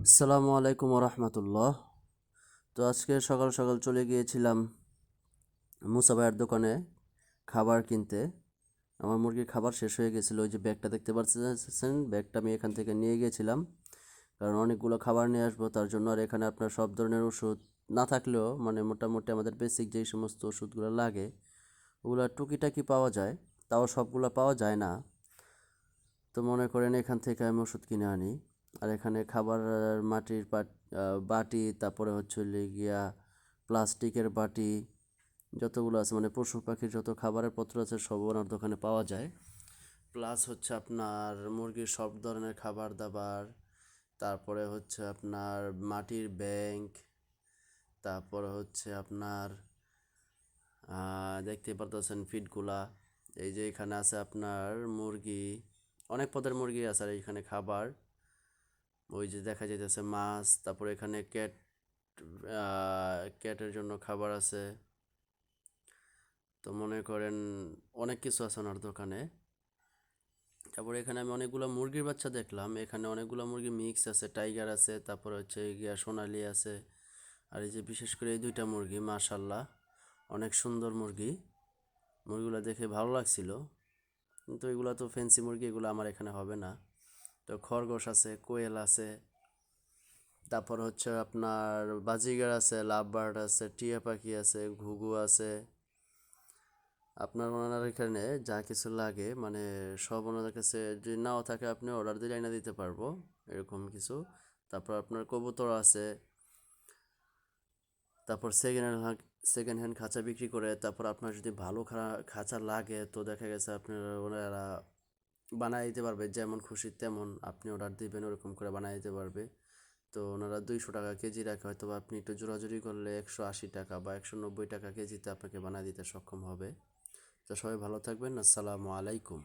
আসসালামু আলাইকুম রহমতুল্লাহ। তো আজকে সকাল সকাল চলে গিয়েছিলাম মুসা ভাইয়ের দোকানে খাবার কিনতে। আমার মুরগির খাবার শেষ হয়ে গেছিলো। ওই যে ব্যাগটা দেখতে পাচ্ছেন, ব্যাগটা আমি এখান থেকে নিয়ে গিয়েছিলাম, কারণ অনেকগুলো খাবার নিয়ে আসবো তার জন্য। আর এখানে আপনার সব ধরনের ওষুধ না থাকলেও মানে মোটামুটি আমাদের বেসিক যেই সমস্ত ওষুধগুলো লাগে ওগুলো টুকিটাকি পাওয়া যায়, তাও সবগুলো পাওয়া যায় না। তো মনে করেন এখান থেকে আমি ওষুধ কিনে আনি। আর এখানে খাবার মাটির বাটি, তারপরে হচ্ছে হলো গিয়া প্লাস্টিকের বাটি, যতগুলো আছে মানে পশু পাখির যত খাবারের পত্র আছে সব ওনার দোকানে পাওয়া যায়। প্লাস হচ্ছে আপনার মুরগির সব ধরনের খাবার দাবার, তারপরে হচ্ছে আপনার মাটির ব্যাংক, তারপরে হচ্ছে আপনার দেখতে পারতেছেন ফিডগুলা। এই যে এখানে আছে আপনার মুরগি, অনেক পদের মুরগি আছে। আর এখানে খাবার ওই যে দেখা যাইতেছে মাছ, তারপরে এখানে ক্যাটের জন্য খাবার আছে। তো মনে করেন অনেক কিছু আছে ওনার দোকানে। তারপরে এখানে আমি অনেকগুলো মুরগির বাচ্চা দেখলাম। এখানে অনেকগুলো মুরগি মিক্স আছে, টাইগার আছে, তারপরে হচ্ছে গিয়া সোনালি আছে। আর এই যে বিশেষ করে এই দুইটা মুরগি মাশাল্লাহ অনেক সুন্দর মুরগি। মুরগিগুলো দেখে ভালো লাগছিল, কিন্তু এগুলো তো ফ্যান্সি মুরগি, এগুলো আমার এখানে হবে না। তো খরগোশ আছে, কোয়েল আছে, তারপর হচ্ছে আপনার বাজিগার আছে, লাভ বার্ড আছে, টিয়া পাখি আছে, ঘুঘু আছে। আপনার ওনার এখানে যা কিছু লাগে মানে সব ওনাদের কাছে, যদি নাও থাকে আপনি অর্ডার দিলে এনে দিতে পারবো, এরকম কিছু। তারপর আপনার কবুতর আছে, তারপর সেকেন্ড হ্যান্ড খাঁচা বিক্রি করে। তারপর আপনার যদি ভালো খাঁচা লাগে তো দেখা গেছে আপনার ওনারা বানায় দিতে পারবে, যেমন খুশি তেমন আপনি অর্ডার দিবেন ওরকম করে বানায় দিতে পারবে। তো ওনারা 200 টাকা কেজি রাখে, হয়তো বা আপনি একটু জোরাজুরি করলে 180 টাকা বা 190 টাকা কেজিতে আপনাকে বানিয়ে দিতে সক্ষম হবে। তো সবাই ভালো থাকবেন। আসসালামু আলাইকুম।